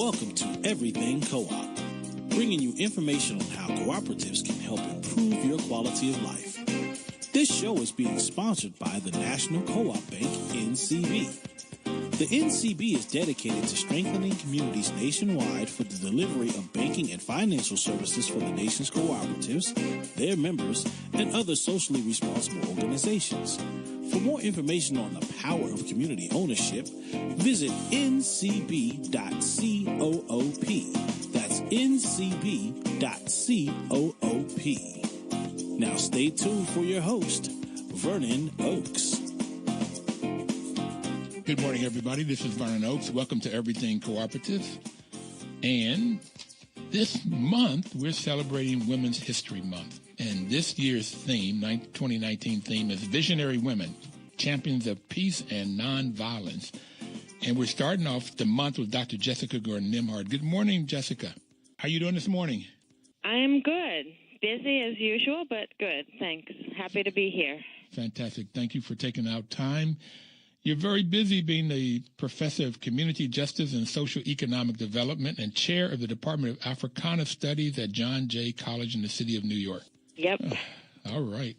Welcome to Everything Co-op, bringing you information on how cooperatives can help improve your quality of life. This show is being sponsored by the National Co-op Bank, NCB. The NCB is dedicated to strengthening communities nationwide for the delivery of banking and financial services for the nation's cooperatives, their members, and other socially responsible organizations. For more information on the power of community ownership, visit ncb.coop. That's ncb.coop. Now stay tuned for your host, Vernon Oakes. Good morning, everybody. This is Vernon Oakes. Welcome to Everything Cooperative. And this month, we're celebrating Women's History Month. And this year's theme, 2019 theme, is Visionary Women, Champions of Peace and Nonviolence. And we're starting off the month with Dr. Jessica Gordon Nembhard. Good morning, Jessica. How are you doing this morning? I'm good. Busy as usual, but good. Thanks. Happy to be here. Fantastic. Thank you for taking out time. You're very busy being the professor of community justice and social economic development and chair of the Department of Africana Studies at John Jay College in the city of New York. Yep. All right.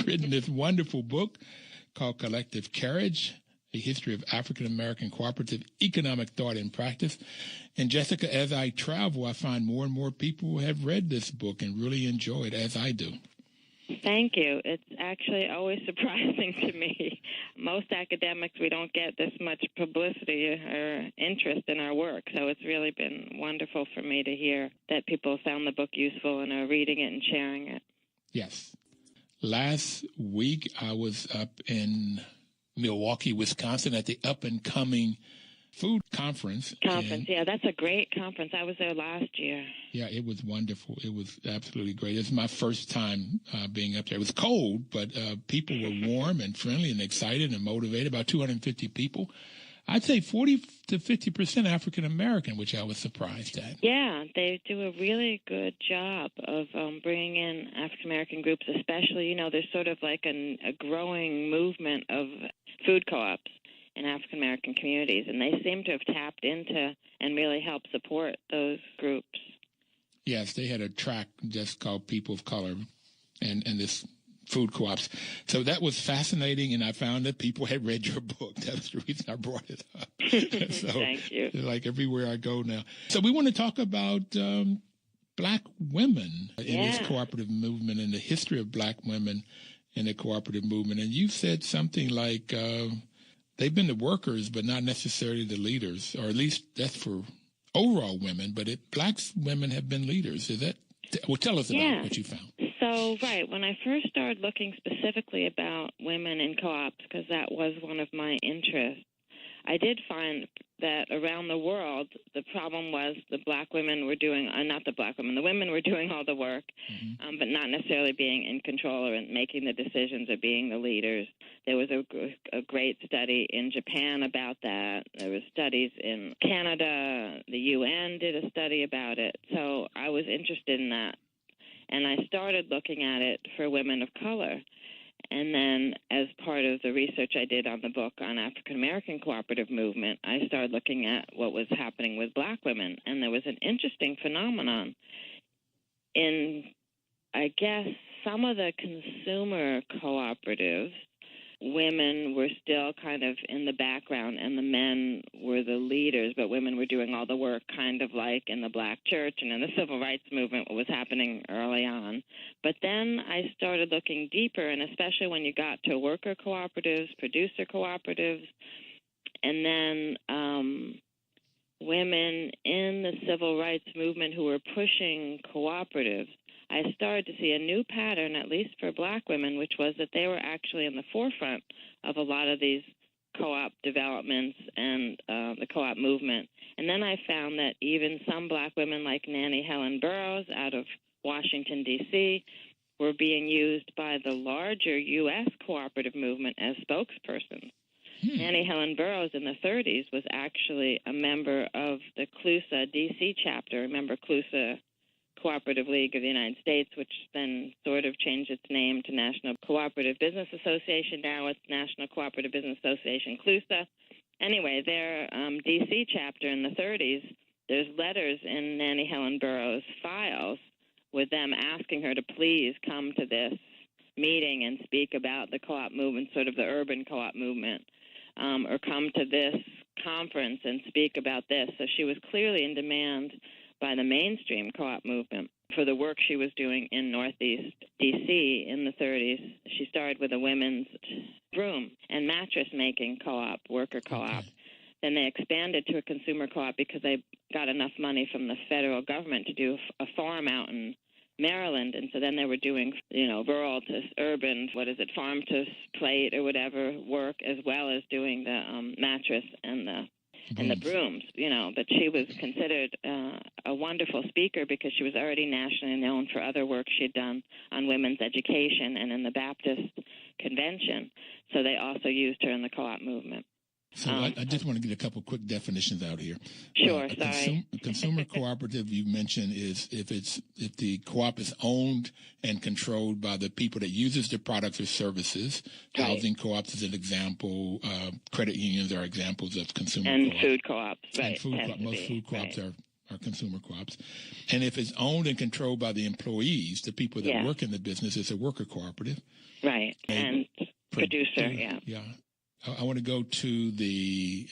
Written this wonderful book called Collective Carriage, A History of African American Cooperative Economic Thought and Practice. And Jessica, as I travel, I find more and more people have read this book and really enjoy it, as I do. Thank you. It's actually always surprising to me. Most academics, we don't get this much publicity or interest in our work, so it's really been wonderful for me to hear that people found the book useful and are reading it and sharing it. Yes. Last week, I was up in Milwaukee, Wisconsin at the up-and-coming food conference. Yeah, that's a great conference. I was there last year. Yeah, it was wonderful. It was absolutely great. It was my first time being up there. It was cold, but people were warm and friendly and excited and motivated, about 250 people. I'd say 40 to 50% African American, which I was surprised at. Yeah, they do a really good job of bringing in African American groups, especially, you know, there's sort of like a growing movement of food co-ops in African American communities, and they seem to have tapped into and really helped support those groups. Yes, they had a track just called People of Color and this food co-ops. So that was fascinating, and I found that people had read your book. That was the reason I brought it up. So, thank you. Like everywhere I go now. So we want to talk about Black women in this cooperative movement and the history of Black women in the cooperative movement. And you said something like they've been the workers, but not necessarily the leaders, or at least that's for overall women, but Black women have been leaders. Is that? Well, tell us about what you found. So, right, when I first started looking specifically about women in co-ops, because that was one of my interests, I did find that around the world, the problem was the Black women were doing, not the Black women, the women were doing all the work, but not necessarily being in control or making the decisions or being the leaders. There was a great study in Japan about that. There were studies in Canada. The UN did a study about it. So I was interested in that. And I started looking at it for women of color. And then as part of the research I did on the book on African American cooperative movement, I started looking at what was happening with Black women. And there was an interesting phenomenon in, I guess, some of the consumer cooperatives. Women were still kind of in the background and the men were the leaders, but women were doing all the work, kind of like in the Black church and in the civil rights movement, what was happening early on. But then I started looking deeper, and especially when you got to worker cooperatives, producer cooperatives, and then women in the civil rights movement who were pushing cooperatives, I started to see a new pattern, at least for Black women, which was that they were actually in the forefront of a lot of these co-op developments and the co-op movement. And then I found that even some Black women like Nannie Helen Burroughs out of Washington, D.C., were being used by the larger U.S. cooperative movement as spokespersons. Nannie Helen Burroughs in the 30s was actually a member of the CLUSA D.C. chapter. Remember CLUSA, Cooperative League of the United States, which then sort of changed its name to National Cooperative Business Association. Now it's National Cooperative Business Association, CLUSA. Anyway, their D.C. chapter in the 30s there's letters in Nannie Helen Burroughs' files with them asking her to please come to this meeting and speak about the co-op movement, sort of the urban co-op movement, or come to this conference and speak about this. So she was clearly in demand by the mainstream co-op movement for the work she was doing in Northeast D.C. in the 30s. She started with a women's broom and mattress making co-op, worker co-op. Okay. Then they expanded to a consumer co-op because they got enough money from the federal government to do a farm out in Maryland. And so then they were doing, rural to urban, farm to plate or whatever work, as well as doing the mattress and the brooms, But she was considered a wonderful speaker because she was already nationally known for other work she had done on women's education and in the Baptist Convention. So they also used her in the co-op movement. So I just want to get a couple quick definitions out here. Sure, sorry. Consumer cooperative you mentioned is if the co-op is owned and controlled by the people that uses the products or services. Right. Housing co-ops is an example. Credit unions are examples of consumer and co-ops. Food co-ops, right? And most food co-ops are consumer co-ops. And if it's owned and controlled by the employees, the people that work in the business, it's a worker cooperative. Right, and producer, Yeah. I want to go to the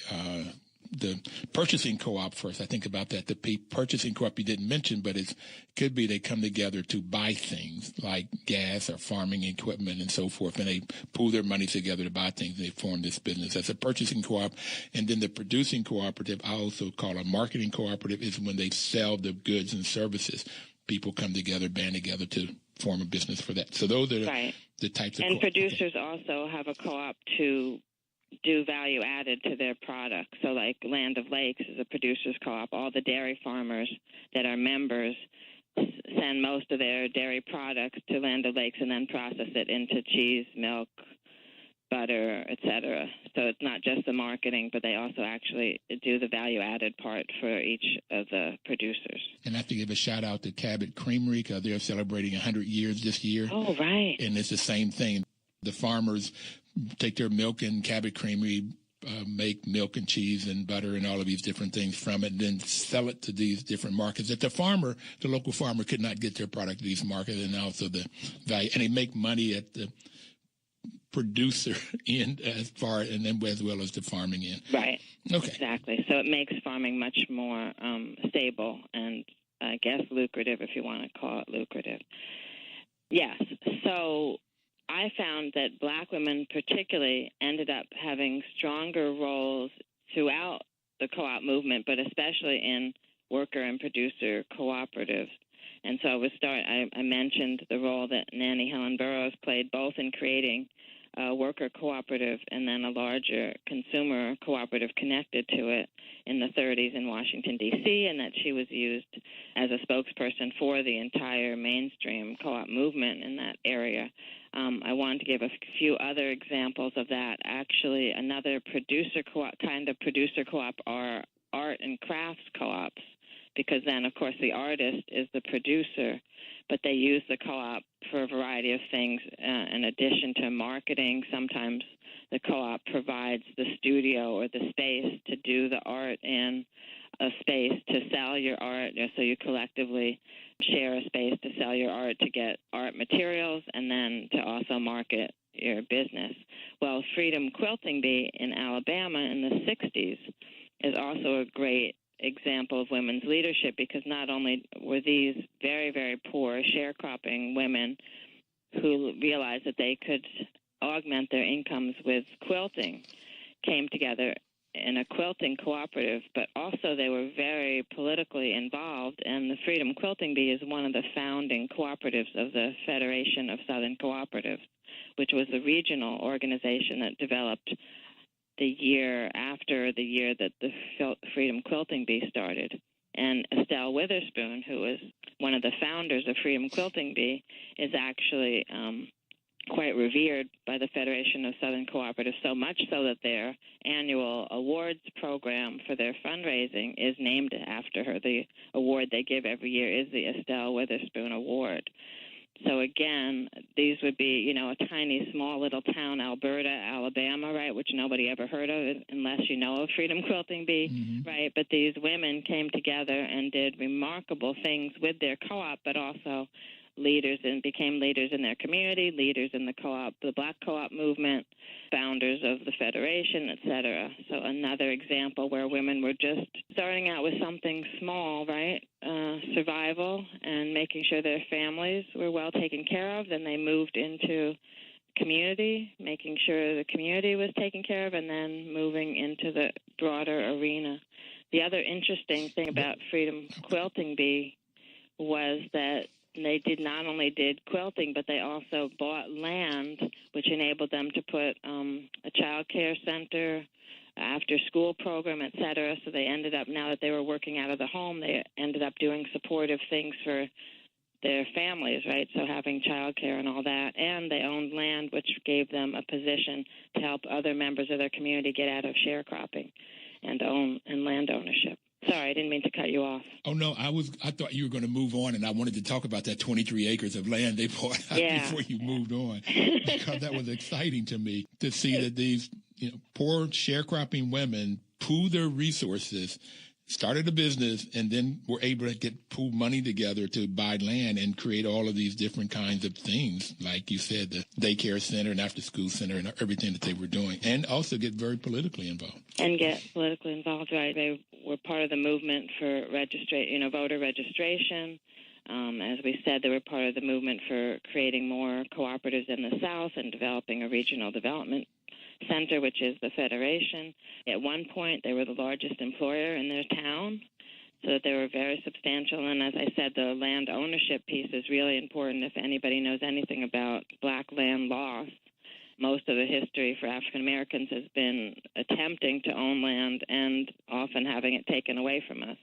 purchasing co-op first. I think about that. The purchasing co-op you didn't mention, but it could be they come together to buy things like gas or farming equipment and so forth, and they pool their money together to buy things. And they form this business. That's a purchasing co-op. And then the producing cooperative, I also call a marketing cooperative, is when they sell the goods and services. People come together, band together to form a business for that. So those are the types of co-op. And producers also have a co-op to do value added to their products. So like Land of Lakes is a producer's co-op. All the dairy farmers that are members send most of their dairy products to Land of Lakes and then process it into cheese, milk, butter, etc. So it's not just the marketing, but they also actually do the value added part for each of the producers. And I have to give a shout out to Cabot Creamery because they're celebrating 100 years this year. Oh, right. And it's the same thing. The farmers take their milk and Cabot Creamery, make milk and cheese and butter and all of these different things from it, and then sell it to these different markets that the local farmer could not get their product to these markets, and also the value. And they make money at the producer end as well as the farming end. Right. Okay. Exactly. So it makes farming much more stable and I guess lucrative, if you want to call it lucrative. Yes. So I found that Black women particularly ended up having stronger roles throughout the co-op movement, but especially in worker and producer cooperatives. And so I mentioned the role that Nannie Helen Burroughs played both in creating a worker cooperative and then a larger consumer cooperative connected to it in the 30s in Washington, D.C., and that she was used as a spokesperson for the entire mainstream co-op movement in that area. I wanted to give a few other examples of that. Actually, another producer co-op are art and crafts co-ops, because then, of course, the artist is the producer, but they use the co-op for a variety of things in addition to marketing. Sometimes the co-op provides the studio or the space to do the art in, a space to sell your art, so you collectively share a space to sell your art, to get art materials, and then to also market your business. Well, Freedom Quilting Bee in Alabama in the 60s is also a great example of women's leadership, because not only were these very, very poor sharecropping women who realized that they could augment their incomes with quilting, came together in a quilting cooperative, but also they were very politically involved, and the Freedom Quilting Bee is one of the founding cooperatives of the Federation of Southern Cooperatives, which was the regional organization that developed the year after the year that the Freedom Quilting Bee started. And Estelle Witherspoon, who was one of the founders of Freedom Quilting Bee, is actually quite revered by the Federation of Southern Cooperatives, so much so that their annual awards program for their fundraising is named after her. The award they give every year is the Estelle Witherspoon Award. So again, these would be, a tiny, small little town, Alberta, Alabama, right, which nobody ever heard of unless you know of Freedom Quilting Bee, right? But these women came together and did remarkable things with their co-op, but also leaders and became leaders in their community, leaders in the co-op, the Black co-op movement, founders of the Federation, et cetera. So another example where women were just starting out with something small, right? Survival and making sure their families were well taken care of. Then they moved into community, making sure the community was taken care of, and then moving into the broader arena. The other interesting thing about Freedom Quilting Bee was that they not only did quilting, but they also bought land, which enabled them to put a child care center, after-school program, et cetera. So they ended up, now that they were working out of the home, they ended up doing supportive things for their families, right? So having child care and all that. And they owned land, which gave them a position to help other members of their community get out of sharecropping and land ownership. Sorry, I didn't mean to cut you off. Oh, no, I thought you were going to move on, and I wanted to talk about that 23 acres of land they bought before you moved on, because that was exciting to me to see that these poor sharecropping women pool their resources, started a business, and then were able to pool money together to buy land and create all of these different kinds of things, like you said, the daycare center and after-school center and everything that they were doing, and also get very politically involved. And get politically involved, right? They were part of the movement for voter registration. As we said, they were part of the movement for creating more cooperatives in the South and developing a regional development center, which is the Federation. At one point, they were the largest employer in their town, so that they were very substantial. And as I said, the land ownership piece is really important. If anybody knows anything about Black land loss, most of the history for African Americans has been attempting to own land and often having it taken away from us.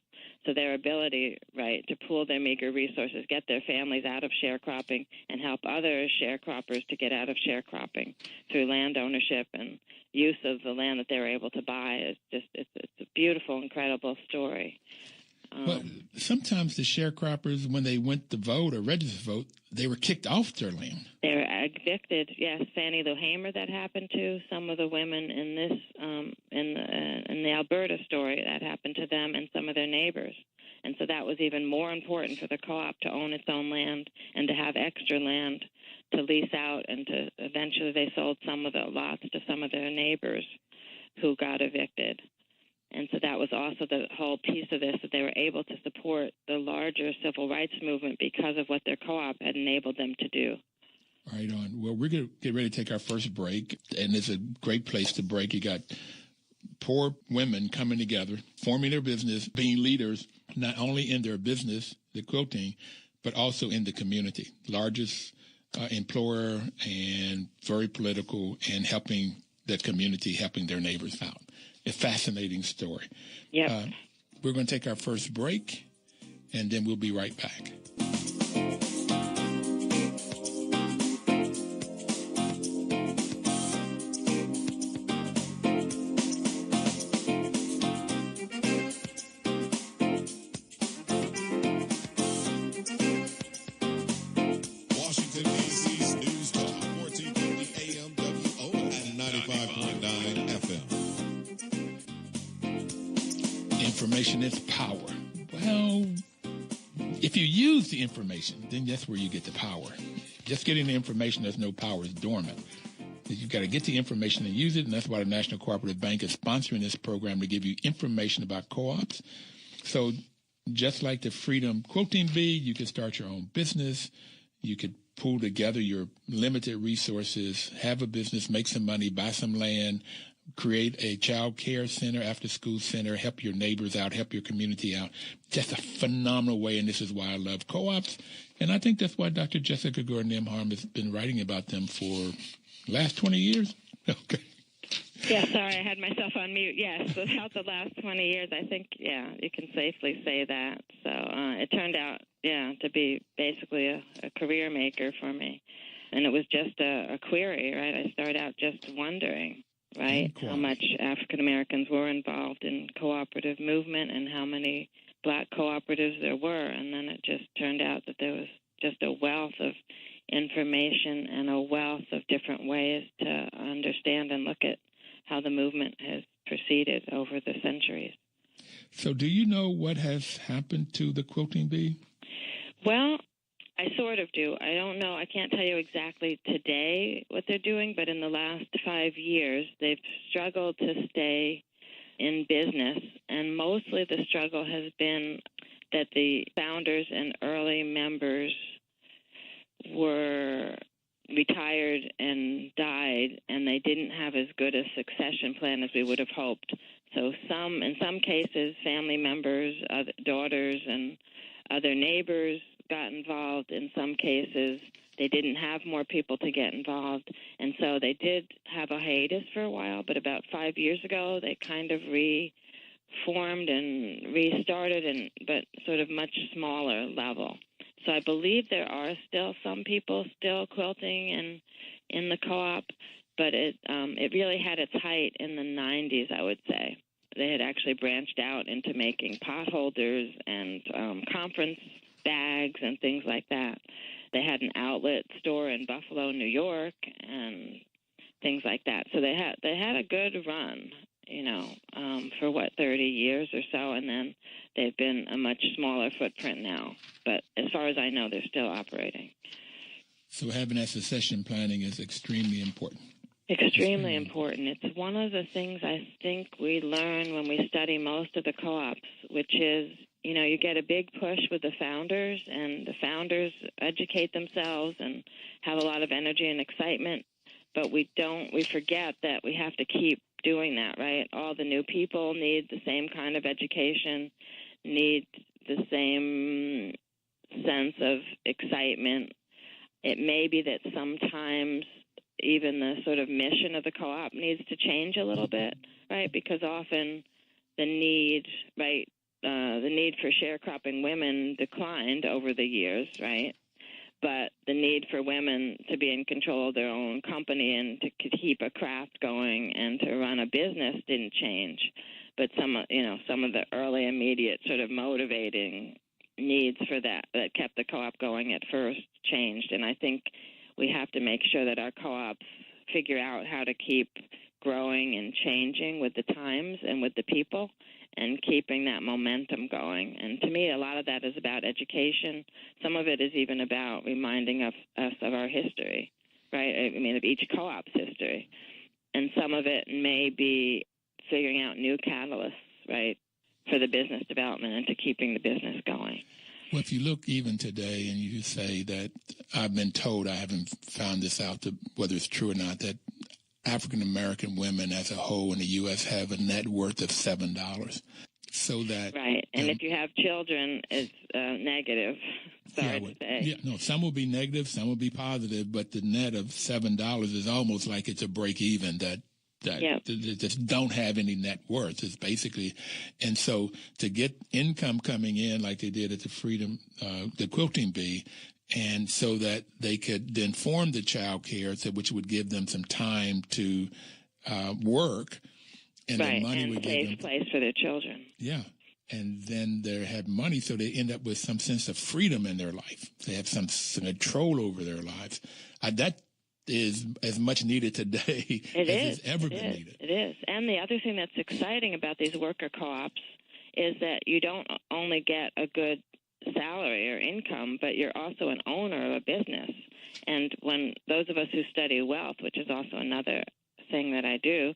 So their ability, right, to pool their meager resources, get their families out of sharecropping, and help other sharecroppers to get out of sharecropping through land ownership and use of the land that they were able to buy is just, it's a beautiful, incredible story. But sometimes the sharecroppers, when they went to vote or register to vote, they were kicked off their land. They were evicted. Yes, Fannie Lou Hamer, that happened to some of the women in this in the Alberta story. That happened to them and some of their neighbors. And so that was even more important for the co-op to own its own land and to have extra land to lease out. And to eventually they sold some of the lots to some of their neighbors who got evicted. And so that was also the whole piece of this, that they were able to support the larger civil rights movement because of what their co-op had enabled them to do. Right on. Well, we're going to get ready to take our first break, and it's a great place to break. You got poor women coming together, forming their business, being leaders, not only in their business, the quilting, but also in the community. Largest employer and very political, and helping that community, helping their neighbors out. A fascinating story. Yeah. We're going to take our first break, and then we'll be right back. Washington, D.C.'s News Talk, 1450 AM WO and 95.9 FM. Information is power. Well, if you use the information, then that's where you get the power. Just getting the information, there's no power, is dormant. You've got to get the information and use it, and that's why the National Cooperative Bank is sponsoring this program to give you information about co-ops. So just like the Freedom Quilting Bee, you can start your own business. You could pool together your limited resources, have a business, make some money, buy some land, create a child care center, after-school center, help your neighbors out, help your community out. Just a phenomenal way, and this is why I love co-ops. And I think that's why Dr. Jessica Gordon Nembhard has been writing about them for the last 20 years. Okay. Yeah, sorry, I had myself on mute. Yes, about the last 20 years, I think, yeah, you can safely say that. So it turned out, to be basically a career maker for me. And it was just a query, right? I started out just wondering, right, how much African Americans were involved in cooperative movement and how many Black cooperatives there were. And then it just turned out that there was just a wealth of information and a wealth of different ways to understand and look at how the movement has proceeded over the centuries. So do you know what has happened to the Quilting Bee? Well, I sort of do. I don't know. I can't tell you exactly today what they're doing, but in the last 5 years, they've struggled to stay in business, and mostly the struggle has been that the founders and early members were retired and died, and they didn't have as good a succession plan as we would have hoped. So in some cases, family members, other daughters, and other neighbors got involved. In some cases, they didn't have more people to get involved, and so they did have a hiatus for a while, but about 5 years ago, they kind of reformed and restarted, but sort of much smaller level. So I believe there are still some people still quilting in the co-op, but it really had its height in the 90s, I would say. They had actually branched out into making pot holders and conference bags and things like that. They had an outlet store in Buffalo, New York, and things like that. So they had a good run, for 30 years or so, and then they've been a much smaller footprint now. But as far as I know, they're still operating. So having that succession planning is extremely important. Extremely important. It's one of the things I think we learn when we study most of the co-ops, which is, you get a big push with the founders, and the founders educate themselves and have a lot of energy and excitement, but we forget that we have to keep doing that, right? All the new people need the same kind of education, need the same sense of excitement. It may be that sometimes even the sort of mission of the co-op needs to change a little bit, right? Because often the need for sharecropping women declined over the years, right? But the need for women to be in control of their own company and to keep a craft going and to run a business didn't change. But some of the early immediate sort of motivating needs for that kept the co-op going at first changed. And I think we have to make sure that our co-ops figure out how to keep growing and changing with the times and with the people and keeping that momentum going. And to me, a lot of that is about education. Some of it is even about reminding us of our history, right? I mean, of each co-op's history. And some of it may be figuring out new catalysts, right, for the business development and to keeping the business going. Well, if you look even today and you say that I've been told, I haven't found this out, whether it's true or not, that African-American women as a whole in the U.S. have a net worth of $7. So that right, and if you have children, it's negative. Sorry to say. Yeah, no, some will be negative, some will be positive, but the net of $7 is almost like it's a break even that just don't have any net worth. It's basically, and so to get income coming in like they did at the Quilting Bee, and so that they could then form the child care, which would give them some time to work, and right, the money and would safe give them place for their children. Yeah, and then they had money, so they end up with some sense of freedom in their life. They have some control over their lives. That is as much needed today as it's ever been needed. It is. And the other thing that's exciting about these worker co-ops is that you don't only get a good salary or income, but you're also an owner of a business. And when those of us who study wealth, which is also another thing that I do,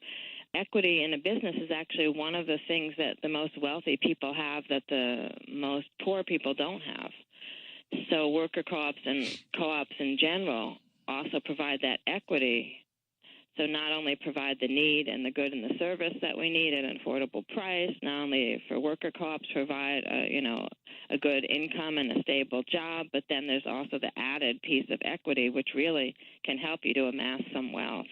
equity in a business is actually one of the things that the most wealthy people have that the most poor people don't have. So worker co-ops and co-ops in general also provide that equity. So not only provide the need and the good and the service that we need at an affordable price, not only for worker co-ops provide a good income and a stable job, but then there's also the added piece of equity, which really can help you to amass some wealth.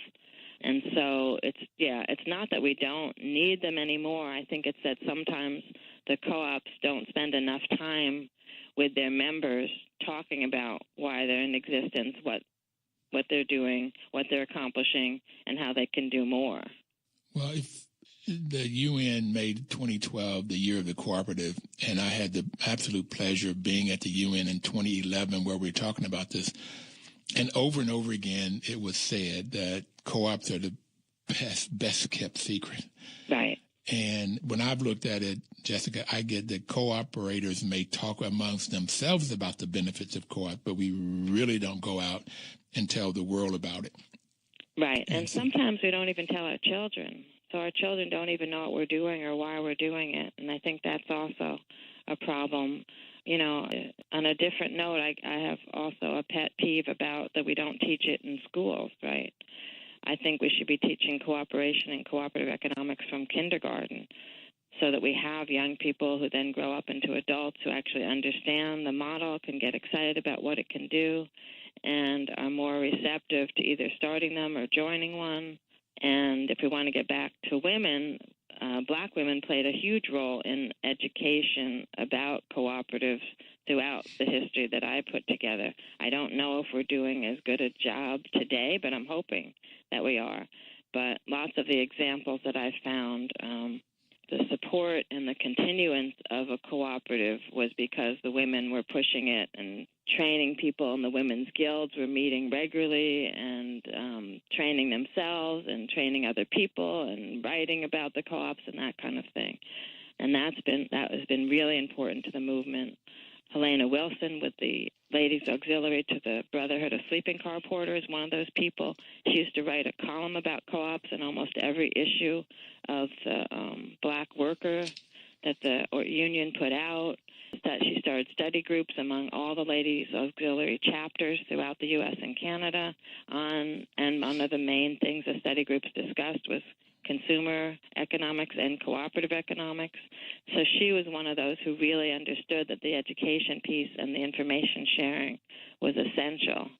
And so it's not that we don't need them anymore. I think it's that sometimes the co-ops don't spend enough time with their members talking about why they're in existence, what they're doing, what they're accomplishing, and how they can do more. Well, if the UN made 2012 the year of the cooperative, and I had the absolute pleasure of being at the UN in 2011 where we were talking about this, And over again, it was said that co-ops are the best kept secret. Right. And when I've looked at it, Jessica, I get that cooperators may talk amongst themselves about the benefits of co-op, but we really don't go out and tell the world about it. Right. And sometimes we don't even tell our children. So our children don't even know what we're doing or why we're doing it. And I think that's also a problem. You know, on a different note, I have also a pet peeve about that we don't teach it in schools, right? I think we should be teaching cooperation and cooperative economics from kindergarten so that we have young people who then grow up into adults who actually understand the model, can get excited about what it can do, and are more receptive to either starting them or joining one. And if we want to get back to women, Black women played a huge role in education about cooperatives throughout the history that I put together. I don't know if we're doing as good a job today, but I'm hoping that we are. But lots of the examples that I found, the support and the continuance of a cooperative was because the women were pushing it and training people, and the women's guilds were meeting regularly and training themselves and training other people and writing about the co-ops and that kind of thing. And that has been really important to the movement. Helena Wilson with the Ladies Auxiliary to the Brotherhood of Sleeping Car Porters, one of those people. She used to write a column about co-ops in almost every issue of the Black Worker that the union put out. That she started study groups among all the Ladies Auxiliary chapters throughout the U.S. and Canada and one of the main things the study groups discussed was consumer economics and cooperative economics. So she was one of those who really understood that the education piece and the information sharing was essential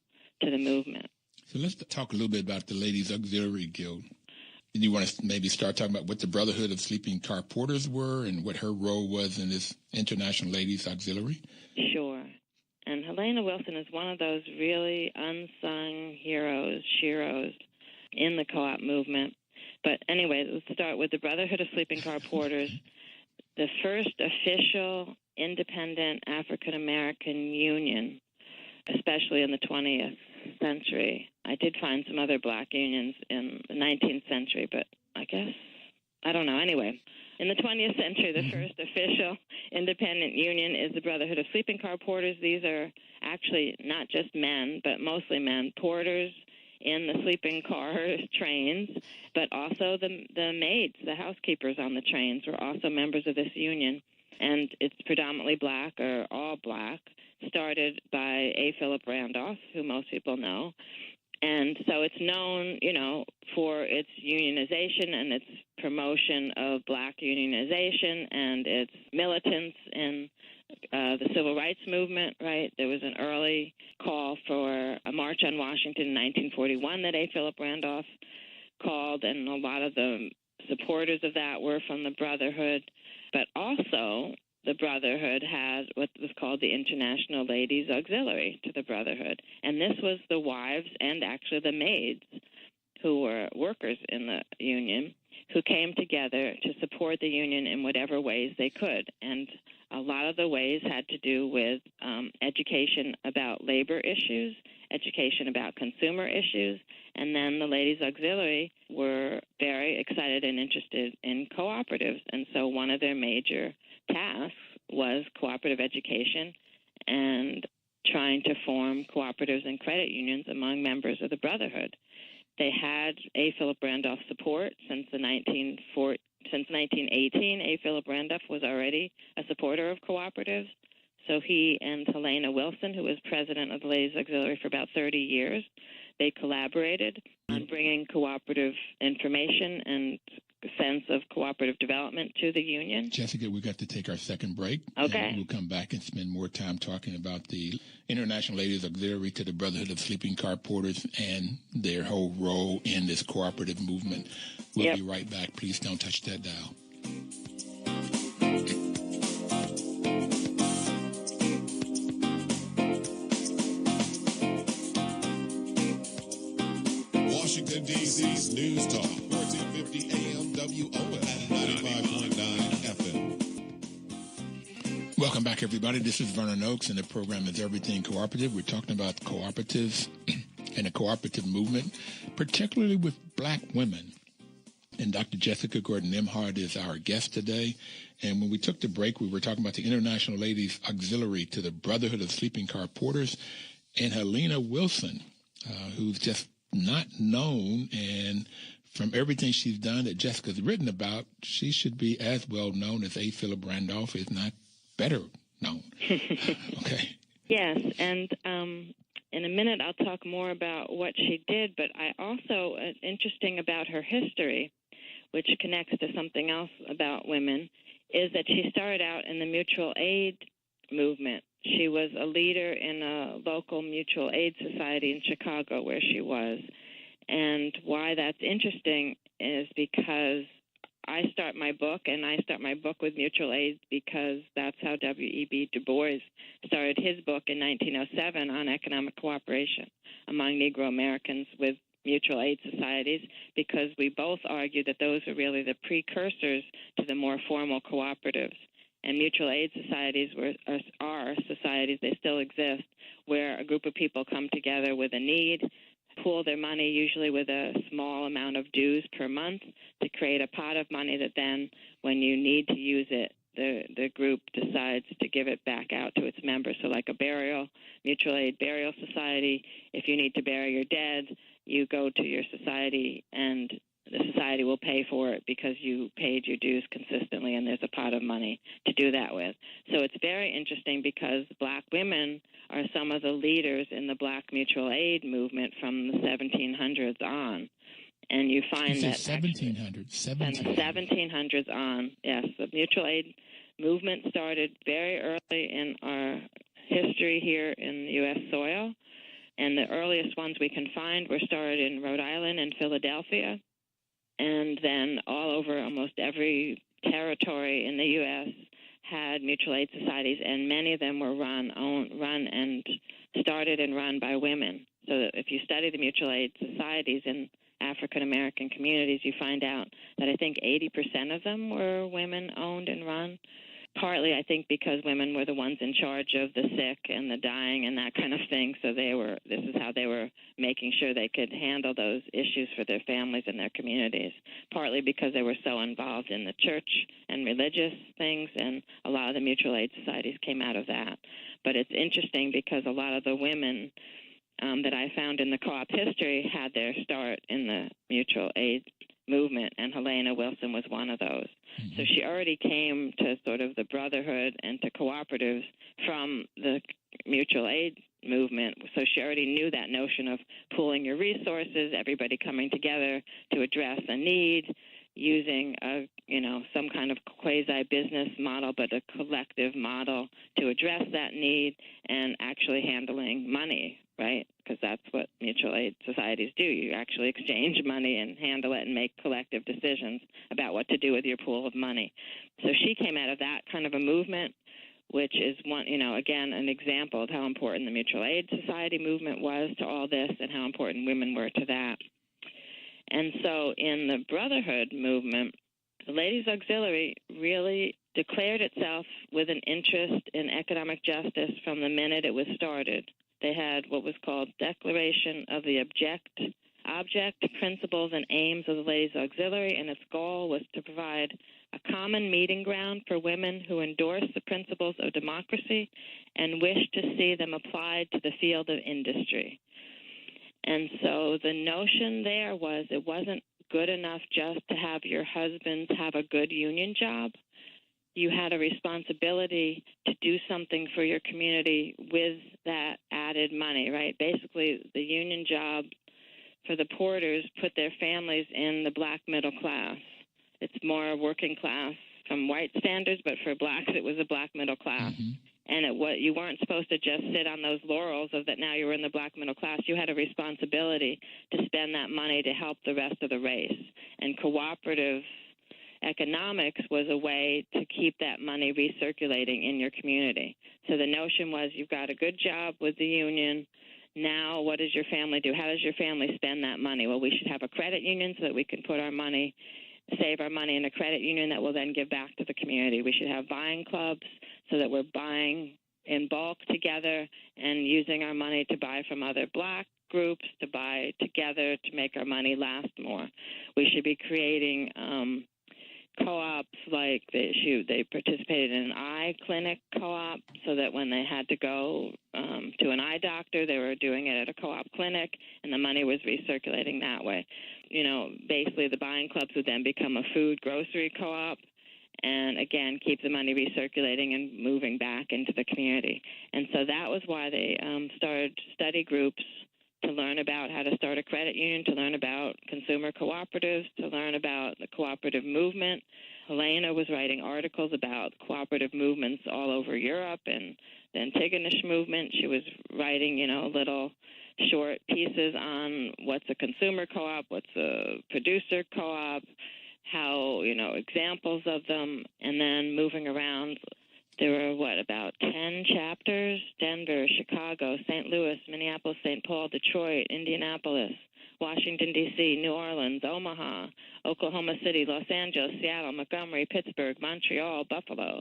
to the movement. So let's talk a little bit about the Ladies Auxiliary Guild. Do you want to maybe start talking about what the Brotherhood of Sleeping Car Porters were and what her role was in this International Ladies Auxiliary? Sure. And Helena Wilson is one of those really unsung heroes, sheroes in the co-op movement. But anyway, let's start with the Brotherhood of Sleeping Car Porters, the first official independent African-American union, especially in the 20th century. I did find some other Black unions in the 19th century, but I don't know. Anyway, in the 20th century, the first official independent union is the Brotherhood of Sleeping Car Porters. These are actually not just men, but mostly men, porters in the sleeping car trains, but also the maids, the housekeepers on the trains were also members of this union. And it's predominantly Black or all Black, started by A. Philip Randolph, who most people know. And so it's known, for its unionization and its promotion of Black unionization and its militance in the civil rights movement, right? There was an early call for a march on Washington in 1941 that A. Philip Randolph called, and a lot of the supporters of that were from the Brotherhood. But also, the Brotherhood had what was called the International Ladies Auxiliary to the Brotherhood. And this was the wives and actually the maids who were workers in the union who came together to support the union in whatever ways they could. And a lot of the ways had to do with education about labor issues, education about consumer issues, and then the Ladies Auxiliary were very excited and interested in cooperatives. And so one of their major tasks was cooperative education and trying to form cooperatives and credit unions among members of the Brotherhood. They had A. Philip Randolph support since 1918. A. Philip Randolph was already a supporter of cooperatives. So he and Helena Wilson, who was president of the Ladies Auxiliary for about 30 years, they collaborated on bringing cooperative information and sense of cooperative development to the union. Jessica, we got to take our second break. Okay. We'll come back and spend more time talking about the International Ladies Auxiliary to the Brotherhood of Sleeping Car Porters and their whole role in this cooperative movement. We'll be right back. Please don't touch that dial. Washington, D.C.'s News Talk, 1450 AM WON and 95.9 FM. Welcome back, everybody. This is Vernon Oakes, and the program is Everything Cooperative. We're talking about cooperatives and the cooperative movement, particularly with black women. And Dr. Jessica Gordon Nembhard is our guest today. And when we took the break, we were talking about the International Ladies Auxiliary to the Brotherhood of Sleeping Car Porters, and Helena Wilson, who's just not known. And from everything she's done that Jessica's written about, she should be as well known as A. Philip Randolph, if not better known. Okay. Yes, and in a minute I'll talk more about what she did, but I also, interesting about her history, which connects to something else about women, is that she started out in the mutual aid movement. She was a leader in a local mutual aid society in Chicago where she was. And why that's interesting is because I start my book with mutual aid because that's how W.E.B. Du Bois started his book in 1907 on economic cooperation among Negro Americans with mutual aid societies, because we both argue that those are really the precursors to the more formal cooperatives. And mutual aid societies are societies, they still exist, where a group of people come together with a need, pool their money, usually with a small amount of dues per month, to create a pot of money that then, when you need to use it, the group decides to give it back out to its members. So like a mutual aid burial society, if you need to bury your dead, you go to your society and the society will pay for it because you paid your dues consistently, and there's a pot of money to do that with. So it's very interesting because black women are some of the leaders in the black mutual aid movement from the 1700s on. And you find that 1700s on, yes, the mutual aid movement started very early in our history here in U.S. soil. And the earliest ones we can find were started in Rhode Island and Philadelphia. And then all over almost every territory in the U.S. had mutual aid societies, and many of them were run and started and run by women. So that if you study the mutual aid societies in African American communities, you find out that I think 80% of them were women owned and run. Partly, I think, because women were the ones in charge of the sick and the dying and that kind of thing. So this is how they were making sure they could handle those issues for their families and their communities. Partly because they were so involved in the church and religious things, and a lot of the mutual aid societies came out of that. But it's interesting because a lot of the women that I found in the co-op history had their start in the mutual aid movement, and Helena Wilson was one of those. Mm-hmm. So she already came to sort of the brotherhood and to cooperatives from the mutual aid movement. So she already knew that notion of pooling your resources, everybody coming together to address a need, using some kind of quasi-business model, but a collective model to address that need, and actually handling money, right? Because that's what mutual aid societies do. You actually exchange money and handle it and make collective decisions about what to do with your pool of money. So she came out of that kind of a movement, which is one, again, an example of how important the mutual aid society movement was to all this and how important women were to that. And so in the brotherhood movement, the Ladies Auxiliary really declared itself with an interest in economic justice from the minute it was started. They had what was called Declaration of the Object, Principles, and Aims of the Ladies Auxiliary, and its goal was to provide a common meeting ground for women who endorse the principles of democracy and wish to see them applied to the field of industry. And so the notion there was it wasn't good enough just to have your husbands have a good union job. You had a responsibility to do something for your community with that added money, right? Basically, the union job for the porters put their families in the black middle class. It's more working class from white standards, but for blacks, it was a black middle class. Mm-hmm. And you weren't supposed to just sit on those laurels of that now you were in the black middle class. You had a responsibility to spend that money to help the rest of the race. And cooperative economics was a way to keep that money recirculating in your community. So the notion was you've got a good job with the union. Now what does your family do? How does your family spend that money? Well, we should have a credit union so that we can put our money, save our money in a credit union that will then give back to the community. We should have buying clubs so that we're buying in bulk together and using our money to buy from other black groups to buy together to make our money last more. We should be creating co-ops like they participated in an eye clinic co-op so that when they had to go to an eye doctor, they were doing it at a co-op clinic, and the money was recirculating that way. You know, basically the buying clubs would then become a food grocery co-op, and again, keep the money recirculating and moving back into the community. And so that was why they started study groups to learn about how to start a credit union, to learn about consumer cooperatives, to learn about the cooperative movement. Helena was writing articles about cooperative movements all over Europe and the Antigonish movement. She was writing, you know, little short pieces on what's a consumer co-op, what's a producer co-op, how, you know, examples of them, and then moving around. There were, about 10 chapters? Denver, Chicago, St. Louis, Minneapolis, St. Paul, Detroit, Indianapolis, Washington, D.C., New Orleans, Omaha, Oklahoma City, Los Angeles, Seattle, Montgomery, Pittsburgh, Montreal, Buffalo,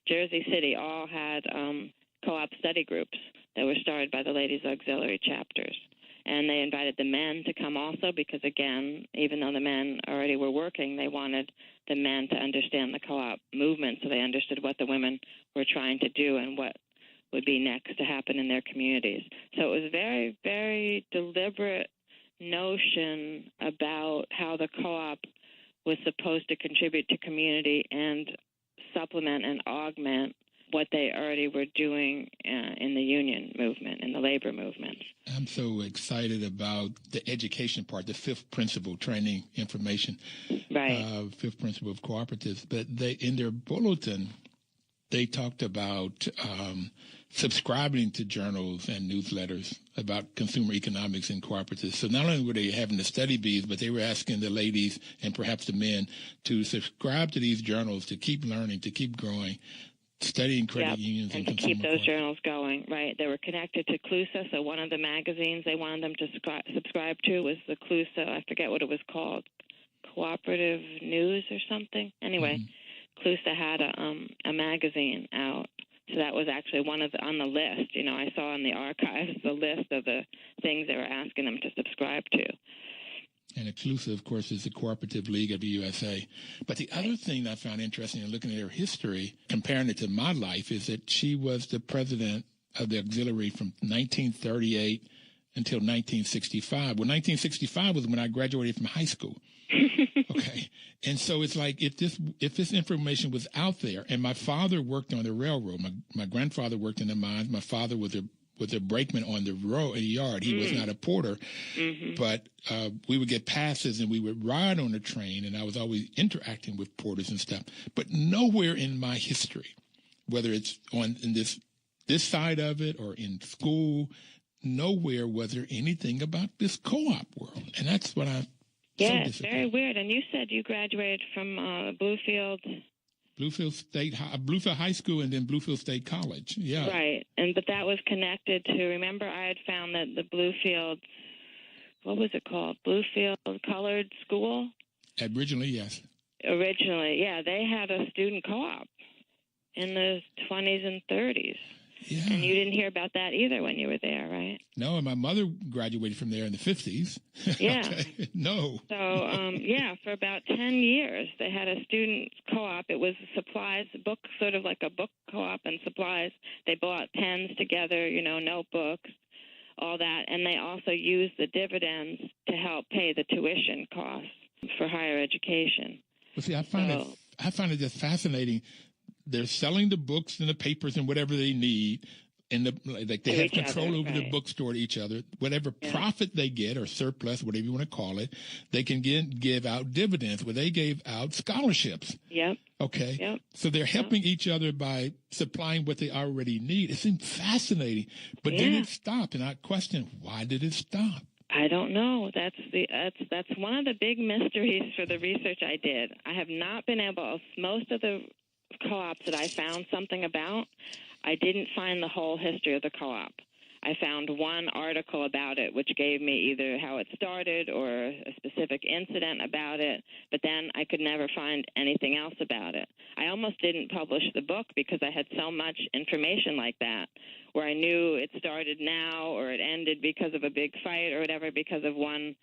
Jersey City all had co-op study groups that were started by the Ladies Auxiliary chapters. And they invited the men to come also because, again, even though the men already were working, they wanted the men to understand the co-op movement so they understood what the women were trying to do and what would be next to happen in their communities. So it was a very, very deliberate notion about how the co-op was supposed to contribute to community and supplement and augment what they already were doing in the union movement, in the labor movement. I'm so excited about the education part, the fifth principle, training information, right? Fifth principle of cooperatives. But they, in their bulletin, they talked about subscribing to journals and newsletters about consumer economics and cooperatives. So not only were they having the study bees, but they were asking the ladies and perhaps the men to subscribe to these journals, to keep learning, to keep growing, studying credit unions and to keep those journals going, right? They were connected to CLUSA, so one of the magazines they wanted them to subscribe to was the CLUSA, I forget what it was called, Cooperative News or something. Anyway, CLUSA had a magazine out, so that was actually one of on the list. You know, I saw in the archives the list of the things they were asking them to subscribe to. And CLUSA, of course, is the Cooperative League of the USA. But the other thing I found interesting in looking at her history, comparing it to my life, is that she was the president of the auxiliary from 1938 until 1965. Well, 1965 was when I graduated from high school. Okay. And so it's like if this information was out there, and my father worked on the railroad, my grandfather worked in the mines, my father was a brakeman on the road, yard. He was not a porter, but we would get passes and we would ride on the train, and I was always interacting with porters and stuff. But nowhere in my history, whether it's in this side of it or in school, nowhere was there anything about this co-op world. And that's what I... Yeah, it's very weird. And you said you graduated from Bluefield High School and then Bluefield State College. Yeah. Right. But that was connected to, remember I had found that the Bluefield, what was it called? Bluefield Colored School? Originally, yes. Originally, yeah. They had a student co-op in the 20s and 30s. Yeah. And you didn't hear about that either when you were there, right? No, and my mother graduated from there in the 50s. Yeah. Okay. No. So, for about 10 years, they had a student co-op. It was supplies, book, sort of like a book co-op and supplies. They bought pens together, notebooks, all that. And they also used the dividends to help pay the tuition costs for higher education. Well, see, I find it just fascinating. They're selling the books and the papers and whatever they need, and they have control over the bookstore to each other. Whatever profit they get or surplus, whatever you want to call it, they can give out dividends. Well, they gave out scholarships. Yep. Okay. Yep. So they're helping each other by supplying what they already need. It seemed fascinating, but then it stopped, and I questioned, why did it stop? I don't know. That's one of the big mysteries for the research I did. I have not been able. Most of the co-ops that I found something about, I didn't find the whole history of the co-op. I found one article about it which gave me either how it started or a specific incident about it, but then I could never find anything else about it. I almost didn't publish the book because I had so much information like that, where I knew it started now or it ended because of a big fight or whatever, because of one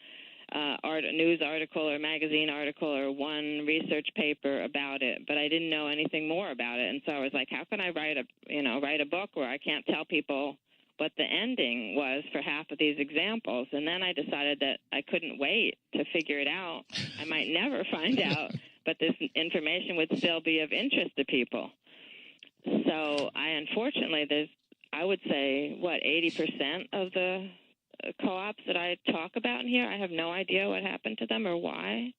news article or magazine article or one research paper about it, but I didn't know anything more about it. And so I was like, how can I write a book where I can't tell people what the ending was for half of these examples? And then I decided that I couldn't wait to figure it out. I might never find out, but this information would still be of interest to people. So unfortunately, I would say, 80% of the co-ops that I talk about in here, I have no idea what happened to them or why,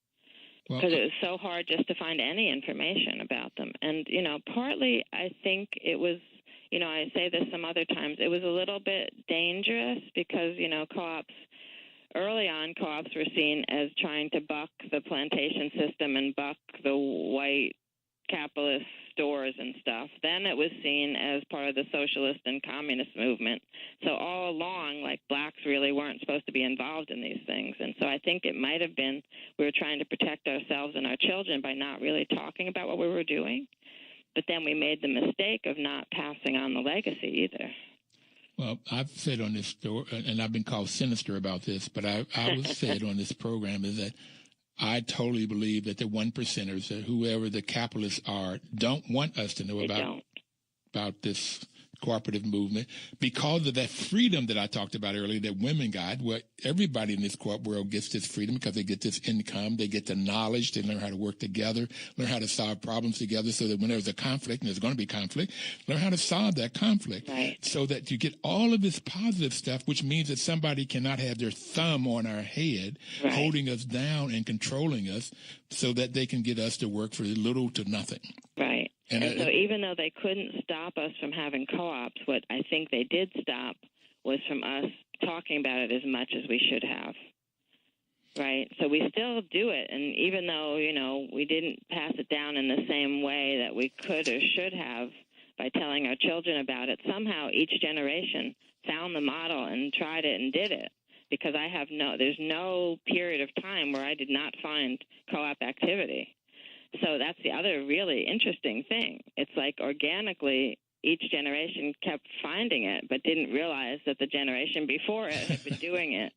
because it was so hard just to find any information about them. And, partly I think it was, I say this some other times, it was a little bit dangerous because, early on, co-ops were seen as trying to buck the plantation system and buck the white capitalist stores and stuff. Then it was seen as part of the socialist and communist movement. So all along, blacks really weren't supposed to be involved in these things. And so I think it might have been we were trying to protect ourselves and our children by not really talking about what we were doing. But then we made the mistake of not passing on the legacy either. Well, I've said on this story, and I've been called sinister about this, but I was said on this program is that I totally believe that the 1%ers, or whoever the capitalists are, don't want us to know about this cooperative movement because of that freedom that I talked about earlier that women got, where everybody in this co-op world gets this freedom because they get this income, they get the knowledge, they learn how to work together, learn how to solve problems together so that when there's a conflict, and there's going to be conflict, learn how to solve that conflict so that you get all of this positive stuff, which means that somebody cannot have their thumb on our head holding us down and controlling us so that they can get us to work for little to nothing. Right. And so even though they couldn't stop us from having co-ops, what I think they did stop was from us talking about it as much as we should have. Right? So we still do it. And even though, we didn't pass it down in the same way that we could or should have by telling our children about it, somehow each generation found the model and tried it and did it. Because there's no period of time where I did not find co-op activity. So that's the other really interesting thing. It's like organically each generation kept finding it, but didn't realize that the generation before it had been doing it.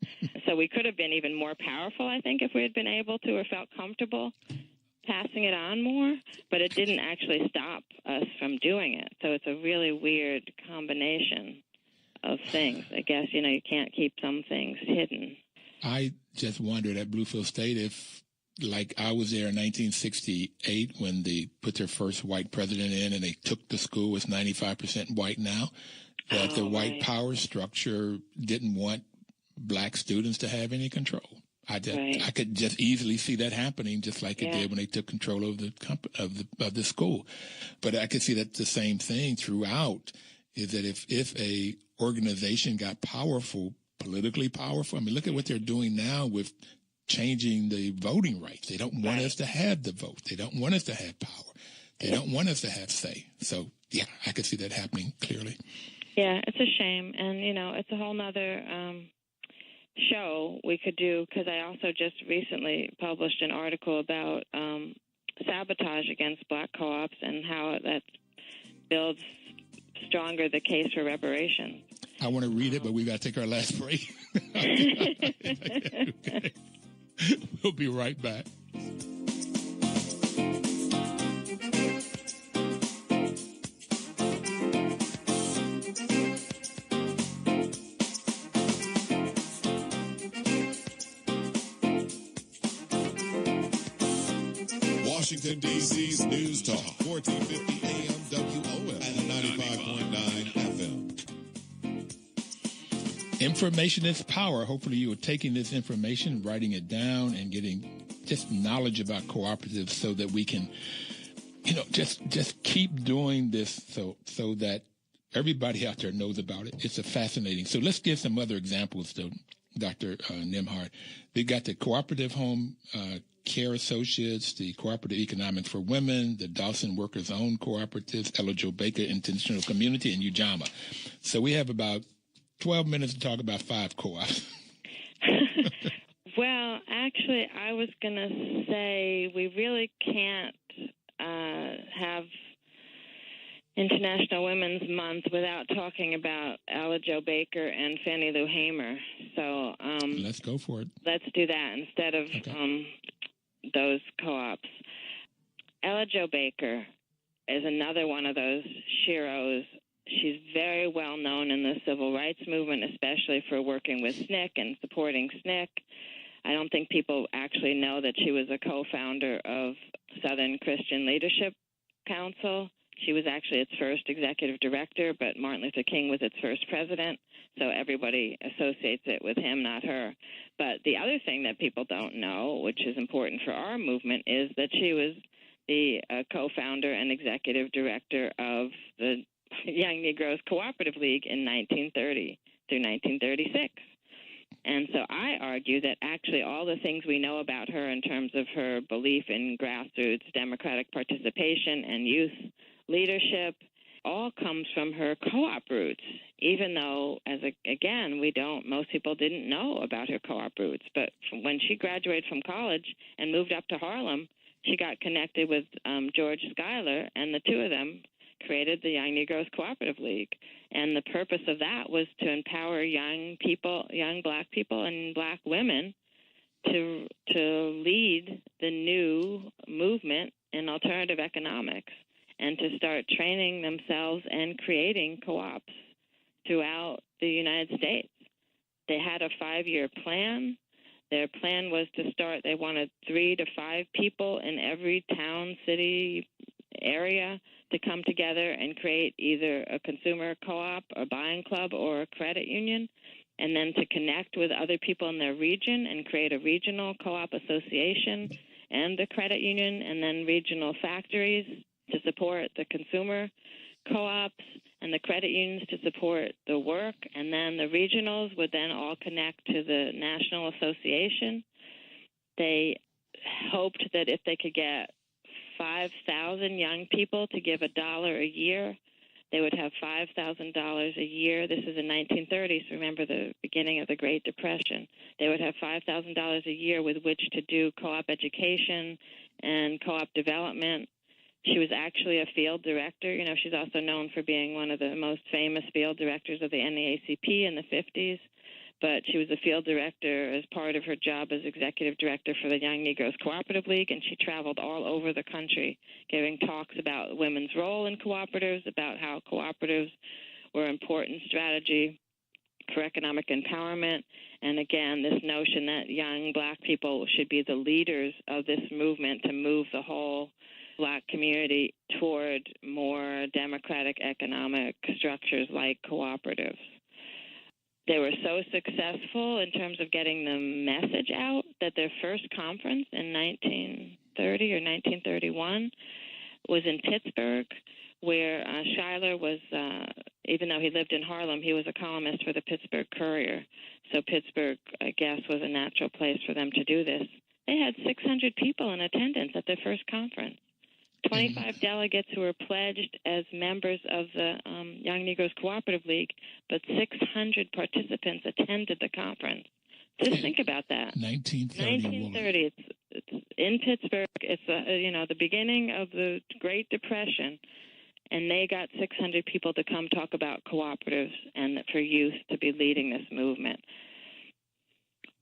So we could have been even more powerful, I think, if we had been able to or felt comfortable passing it on more, but it didn't actually stop us from doing it. So it's a really weird combination of things. I guess, you can't keep some things hidden. I just wondered at Bluefield State if, I was there in 1968 when they put their first white president in and they took the school, it's 95% white now, that the white power structure didn't want black students to have any control. I could just easily see that happening, just like it did when they took control of the school. But I could see that the same thing throughout is that if a organization got powerful, politically powerful, I mean, look at what they're doing now with changing the voting rights. They don't want us to have the vote. They don't want us to have power. They don't want us to have say. So, I could see that happening clearly. Yeah, it's a shame. And, it's a whole nother show we could do, because I also just recently published an article about sabotage against black co-ops and how that builds stronger the case for reparations. I want to read it, but we've got to take our last break. Okay. We'll be right back. Washington, D.C.'s News Talk, 1450 AM WOF and 95.9 FM. Information is power. Hopefully you are taking this information, writing it down, and getting just knowledge about cooperatives so that we can, just keep doing this so that everybody out there knows about it. It's fascinating. So let's give some other examples, though, Dr. Nembhard. They got the Cooperative Home Care Associates, the Cooperative Economics for Women, the Dawson Workers Owned Cooperatives, Ella Jo Baker Intentional Community, and Ujamaa. So we have about 12 minutes to talk about 5 co-ops. Well, actually, I was going to say we really can't have International Women's Month without talking about Ella Jo Baker and Fannie Lou Hamer. So let's go for it. Let's do that instead of those co-ops. Ella Jo Baker is another one of those sheroes. She's very well known in the civil rights movement, especially for working with SNCC and supporting SNCC. I don't think people actually know that she was a co-founder of Southern Christian Leadership Council. She was actually its first executive director, but Martin Luther King was its first president, so everybody associates it with him, not her. But the other thing that people don't know, which is important for our movement, is that she was the co-founder and executive director of the Young Negroes Cooperative League in 1930 through 1936. And so I argue that actually all the things we know about her in terms of her belief in grassroots democratic participation and youth leadership all comes from her co-op roots, even though, again, most people didn't know about her co-op roots. But when she graduated from college and moved up to Harlem, she got connected with George Schuyler, and the two of them created the Young Negroes Cooperative League. And the purpose of that was to empower young people, young black people and black women to lead the new movement in alternative economics and to start training themselves and creating co-ops throughout the United States. They had a 5-year plan. Their plan was to start, they wanted 3 to 5 people in every town, city, area to come together and create either a consumer co-op, a buying club, or a credit union, and then to connect with other people in their region and create a regional co-op association and a credit union, and then regional factories to support the consumer co-ops and the credit unions to support the work, and then the regionals would then all connect to the national association. They hoped that if they could get 5,000 young people to give $1 a year, they would have $5,000 a year. This is in 1930s. Remember the beginning of the Great Depression. They would have $5,000 a year with which to do co-op education and co-op development. She was actually a field director. You know, she's also known for being one of the most famous field directors of the NAACP in the 50s. But she was a field director as part of her job as executive director for the Young Negroes Cooperative League, and she traveled all over the country giving talks about women's role in cooperatives, about how cooperatives were an important strategy for economic empowerment, and again, this notion that young black people should be the leaders of this movement to move the whole black community toward more democratic economic structures like cooperatives. They were so successful in terms of getting the message out that their first conference in 1930 or 1931 was in Pittsburgh, where Schuyler was, even though he lived in Harlem, he was a columnist for the Pittsburgh Courier. So Pittsburgh, I guess, was a natural place for them to do this. They had 600 people in attendance at their first conference. 25 delegates who were pledged as members of the Young Negroes Cooperative League, but 600 participants attended the conference. Just think about that. 1930. It's in Pittsburgh. It's the beginning of the Great Depression, and they got 600 people to come talk about cooperatives and for youth to be leading this movement.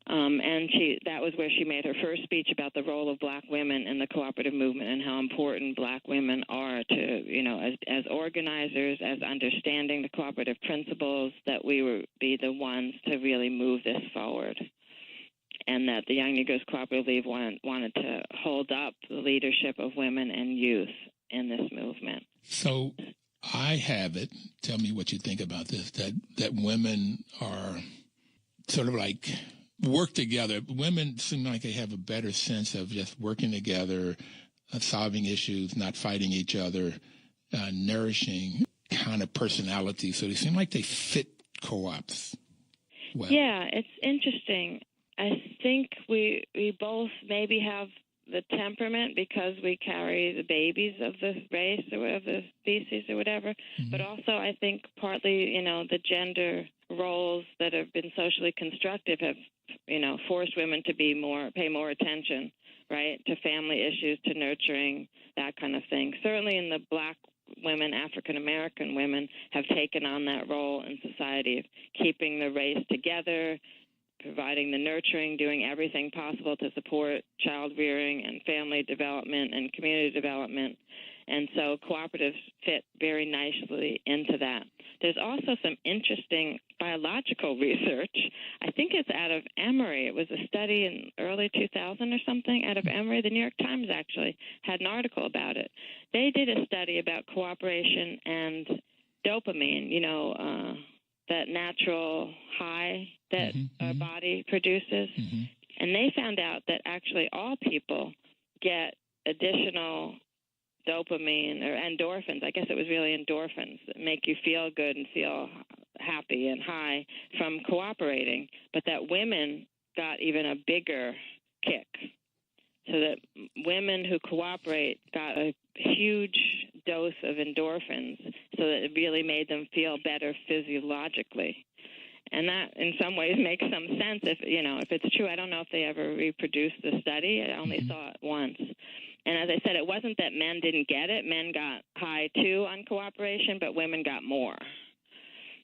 And that was where she made her first speech about the role of black women in the cooperative movement and how important black women are to, as organizers, as understanding the cooperative principles, that we would be the ones to really move this forward. And that the Young Negroes Cooperative League wanted to hold up the leadership of women and youth in this movement. So I have it, tell me what you think about this, that women are sort of like work together. Women seem like they have a better sense of just working together, solving issues, not fighting each other, nourishing kind of personality. So they seem like they fit co-ops well. Yeah, it's interesting. I think we both maybe have the temperament because we carry the babies of the race or of the species or whatever. Mm-hmm. But also I think partly, the gender roles that have been socially constructive have, forced women to pay more attention, right, to family issues, to nurturing, that kind of thing. Certainly in the Black women, African American women have taken on that role in society of keeping the race together, providing the nurturing, doing everything possible to support child rearing and family development and community development. And so cooperatives fit very nicely into that. There's also some interesting biological research. I think it's out of Emory. It was a study in early 2000 or something out of Emory. The New York Times actually had an article about it. They did a study about cooperation and dopamine, that natural high that our body produces. And they found out that actually all people get additional dopamine or endorphins. I guess it was really endorphins that make you feel good and feel happy and high from cooperating, but that women got even a bigger kick. So that women who cooperate got a huge dose of endorphins, so that it really made them feel better physiologically. And that, in some ways, makes some sense if it's true. I don't know if they ever reproduced the study. I only saw it once. And as I said, it wasn't that men didn't get it. Men got high, too, on cooperation, but women got more.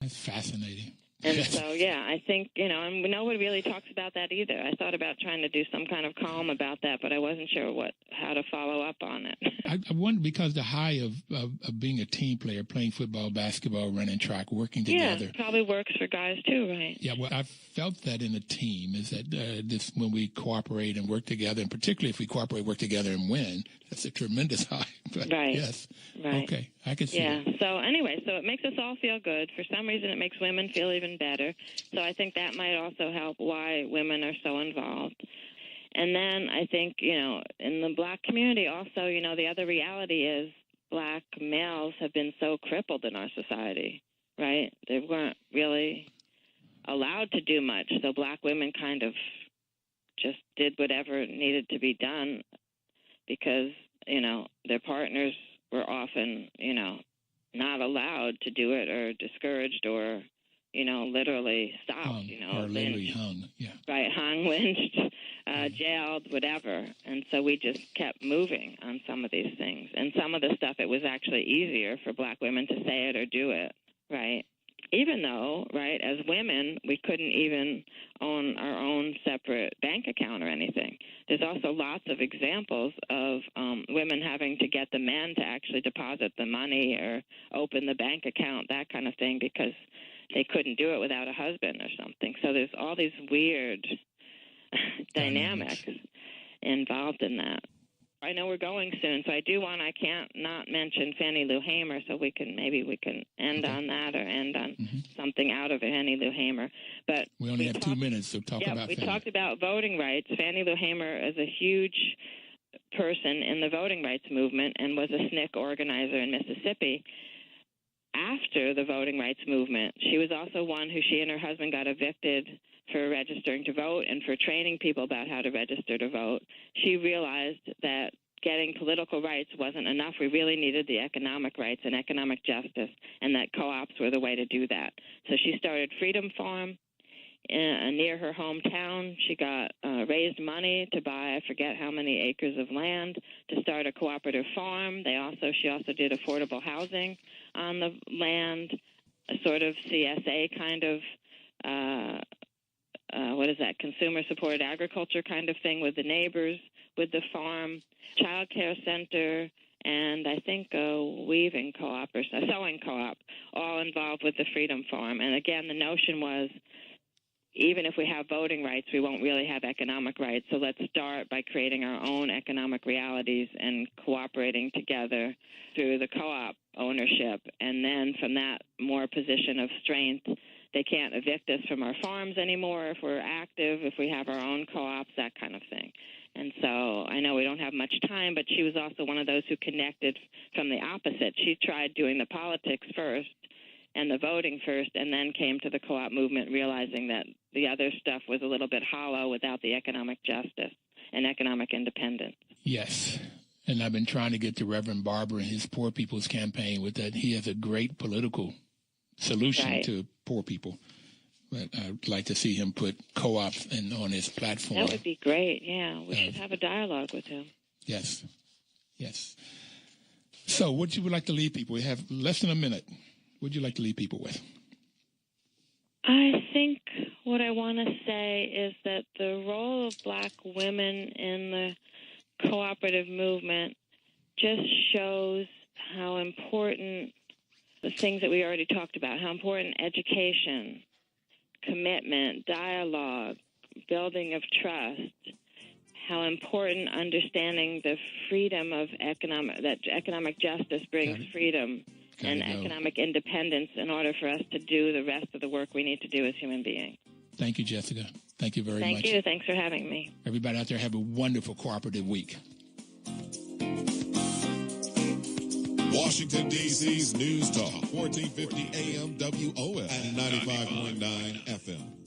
That's fascinating. And so, I think, and nobody really talks about that either. I thought about trying to do some kind of column about that, but I wasn't sure how to follow up on it. I wonder, because the high of being a team player, playing football, basketball, running track, working together. Yeah, probably works for guys too, right? Yeah, well, I felt that in a team is that this when we cooperate and work together, and particularly if we cooperate, work together and win, that's a tremendous high. But right. Yes. Right. Okay, I can see that. that. So anyway, so it makes us all feel good. For some reason, it makes women feel even better. So I think that might also help why women are so involved. And then I think, in the Black community also, the other reality is Black males have been so crippled in our society, right? They weren't really allowed to do much. So Black women kind of just did whatever needed to be done because, their partners were often, not allowed to do it or discouraged or, literally stopped, or literally hung, yeah. Right, hung, lynched, jailed, whatever. And so we just kept moving on some of these things. And some of the stuff, it was actually easier for Black women to say it or do it, right? Even though, right, as women, we couldn't even own our own separate bank account or anything. There's also lots of examples of women having to get the men to actually deposit the money or open the bank account, that kind of thing, because they couldn't do it without a husband or something. So there's all these weird dynamics involved in that. I know we're going soon, so I can't not mention Fannie Lou Hamer, so we can end on that or end on something out of Fannie Lou Hamer. But we only have 2 minutes, so talk about we Fannie. talked about voting rights. Fannie Lou Hamer is a huge person in the voting rights movement and was a SNCC organizer in Mississippi. After the voting rights movement, she was also one who she and her husband got evicted for registering to vote and for training people about how to register to vote. She realized that getting political rights wasn't enough. We really needed the economic rights and economic justice, and that co-ops were the way to do that. So she started Freedom Farm near her hometown. She got raised money to buy, I forget how many acres of land, to start a cooperative farm. She also did affordable housing on the land, a sort of CSA kind of consumer-supported agriculture kind of thing with the neighbors, with the farm, child care center, and I think a weaving co-op or a sewing co-op, all involved with the Freedom Farm. And again, the notion was, even if we have voting rights, we won't really have economic rights. So let's start by creating our own economic realities and cooperating together through the co-op ownership. And then from that more position of strength, they can't evict us from our farms anymore if we're active, if we have our own co-ops, that kind of thing. And so I know we don't have much time, but she was also one of those who connected from the opposite. She tried doing the politics first and the voting first, and then came to the co-op movement, realizing that the other stuff was a little bit hollow without the economic justice and economic independence. Yes. And I've been trying to get to Reverend Barber and his Poor People's Campaign with that. He has a great political solution to poor people. But I'd like to see him put co-ops on his platform. That would be great, yeah. We should have a dialogue with him. Yes. So what you would like to leave people? We have less than a minute. What would you like to leave people with? I think what I want to say is that the role of black women in the cooperative movement just shows how important the things that we already talked about, how important education, commitment, dialogue, building of trust, how important understanding the freedom of economic justice brings freedom and economic independence in order for us to do the rest of the work we need to do as human beings. Thank you, Jessica. Thank you very much. Thank you. Thanks for having me. Everybody out there, have a wonderful cooperative week. Washington, D.C.'s News Talk, 1450 AM WOS and 95.9 FM.